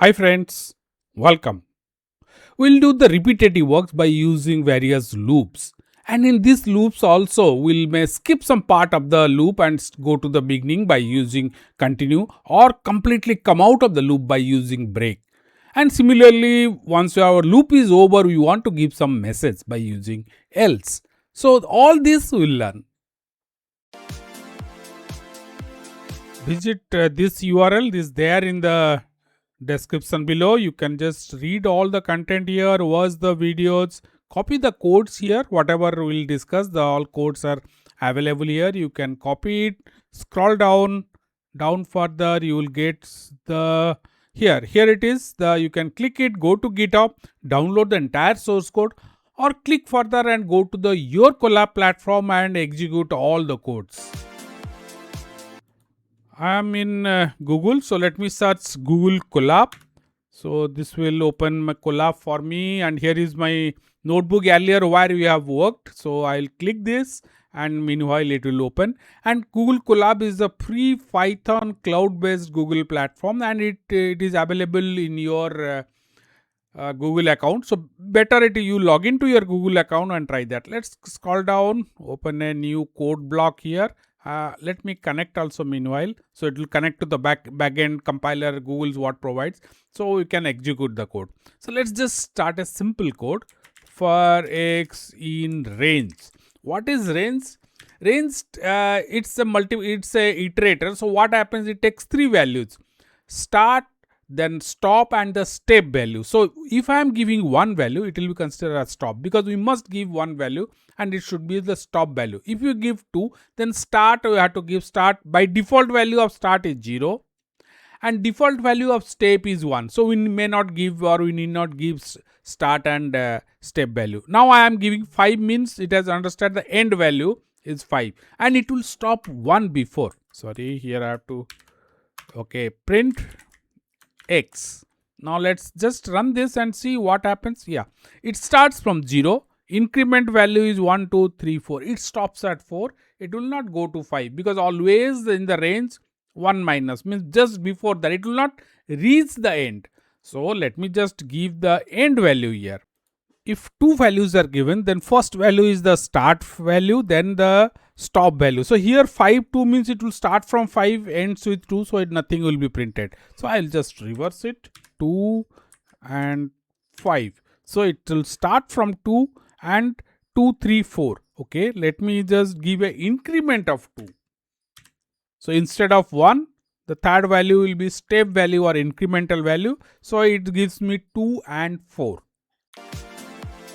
Hi friends, welcome. We'll do the repetitive works by using various loops. And in these loops also, we'll may skip some part of the loop and go to the beginning by using continue or completely come out of the loop by using break. And similarly, once our loop is over, we want to give some message by using else. So all this we'll learn. Visit this URL is there in the description below. You can just read all the content here, watch the videos, copy the codes here. Whatever we'll discuss, the all codes are available here. You can copy it, scroll down further, you will get the here it is. The you can click it, go to GitHub, download the entire source code, or click further and go to the your Colab platform and execute all the codes. I am in Google, so let me search Google Colab. So this will open my Colab for me, and here is my notebook earlier where we have worked. So I'll click this, and meanwhile it will open. And Google Colab is a free Python cloud-based Google platform, and it is available in your Google account. So better it you log into your Google account and try that. Let's scroll down, open a new code block here. Let me connect also meanwhile. So it will connect to the backend compiler Google's what provides. So we can execute the code. So let's just start a simple code for x in range. What is range? Range it's a iterator. So what happens? It takes three values: start, then stop, and the step value. So if I am giving one value, it will be considered as stop, because we must give one value and it should be the stop value. If you give two, then start, we have to give start. By default value of start is 0 and default value of step is 1. So we may not give, or we need not give start and step value. Now I am giving 5 means it has understood the end value is 5 and it will stop 1 before. Sorry, here I have to print x. Now let's just run this and see what happens. Yeah, it starts from 0. Increment value is 1, 2, 3, 4. It stops at 4. It will not go to 5 because always in the range 1 minus means just before that it will not reach the end. So let me just give the end value here. If two values are given, then first value is the start value, then the stop value. So here 5 2 means it will start from 5, ends with 2, so nothing will be printed. So I'll just reverse it, 2 and 5. So it will start from 2 and 2 3 4. Okay, let me just give an increment of 2. So instead of 1, the third value will be step value or incremental value. So it gives me 2 and 4.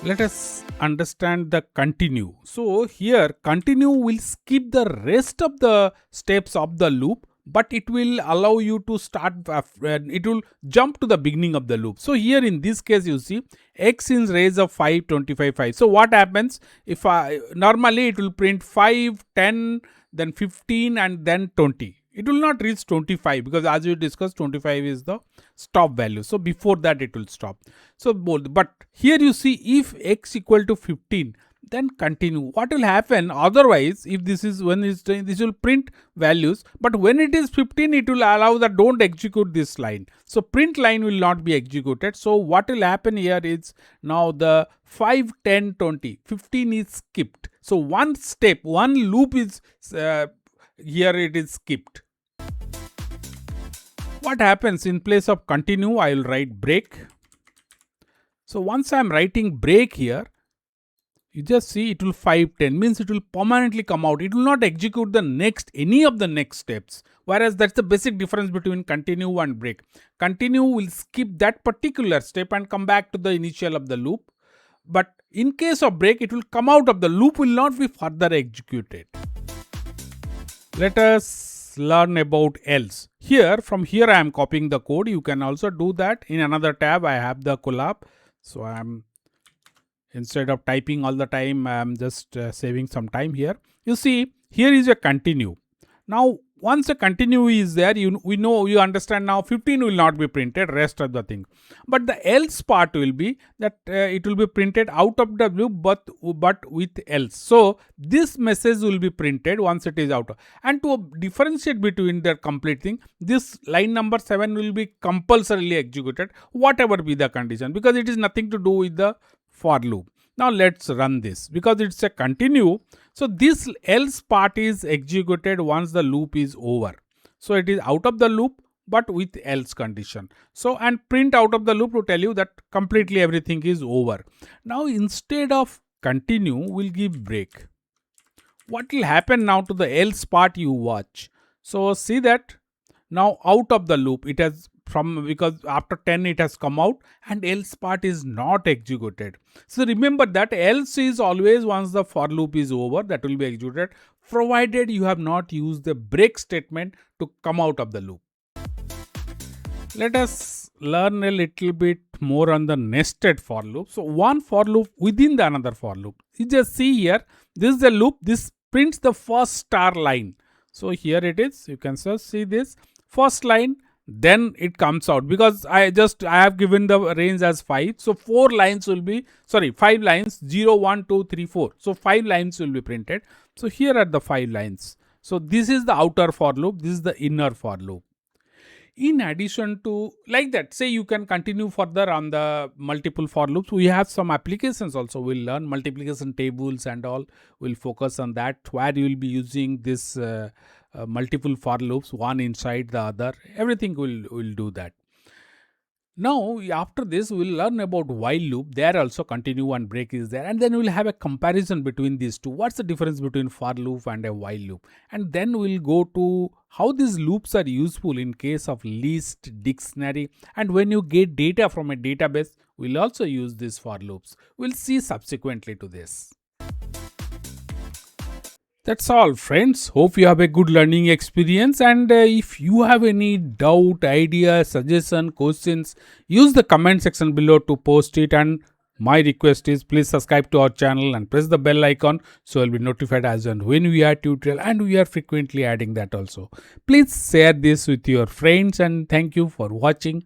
Let us understand the continue. So here continue will skip the rest of the steps of the loop, but it will allow you to start, it will jump to the beginning of the loop. So here in this case you see x in range of 5, 25, 5. So what happens if normally it will print 5, 10, then 15 and then 20. It will not reach 25 because as we discussed 25 is the stop value. So before that it will stop. So both, but here you see if x equal to 15 then continue. What will happen otherwise if this is when it's this will print values, but when it is 15 it will allow that don't execute this line. So print line will not be executed. So what will happen here is now the 5, 10, 20, 15 is skipped. So one step, one loop is here it is skipped. What happens in place of continue, I will write break. So once I am writing break here, you just see it will 5, 10 means it will permanently come out. It will not execute the next, any of the next steps. Whereas that's the basic difference between continue and break. Continue will skip that particular step and come back to the initial of the loop. But in case of break, it will come out of the loop, will not be further executed. Let us learn about else. Here, from here I am copying the code. You can also do that. In another tab, I have the Colab. So I am, instead of typing all the time, I am just saving some time here. You see, here is a continue. Now, once a continue is there, you understand now 15 will not be printed, rest of the thing. But the else part will be that it will be printed out of the loop, but with else. So this message will be printed once it is out. And to differentiate between the complete thing, this line number 7 will be compulsorily executed, whatever be the condition, because it is nothing to do with the for loop. Now let's run this because it's a continue. So this else part is executed once the loop is over. So it is out of the loop but with else condition. So and print out of the loop to tell you that completely everything is over. Now instead of continue, we'll give break. What will happen now to the else part you watch? So see that now out of the loop it has from, because after 10 it has come out and else part is not executed. So remember that else is always once the for loop is over, that will be executed, provided you have not used the break statement to come out of the loop. Let us learn a little bit more on the nested for loop. So one for loop within the another for loop. You just see here, this is the loop, this prints the first star line. So here it is, you can just see this first line, then it comes out, because I have given the range as 5. So 4 lines will be, 5 lines, 0, 1, 2, 3, 4. So 5 lines will be printed. So here are the 5 lines. So this is the outer for loop, this is the inner for loop. In addition to like that, say you can continue further on the multiple for loops. We have some applications also. We'll learn multiplication tables and all. We'll focus on that, where you will be using this multiple for loops, one inside the other. Everything will do that. Now, after this, we'll learn about while loop. There also continue and break is there. And then we'll have a comparison between these two. What's the difference between for loop and a while loop? And then we'll go to how these loops are useful in case of list, dictionary. And when you get data from a database, we'll also use these for loops. We'll see subsequently to this. That's all, friends. Hope you have a good learning experience, and if you have any doubt, idea, suggestion, questions, use the comment section below to post it. And my request is, please subscribe to our channel and press the bell icon so you'll be notified as and when we are tutorial, and we are frequently adding that also. Please share this with your friends, and thank you for watching.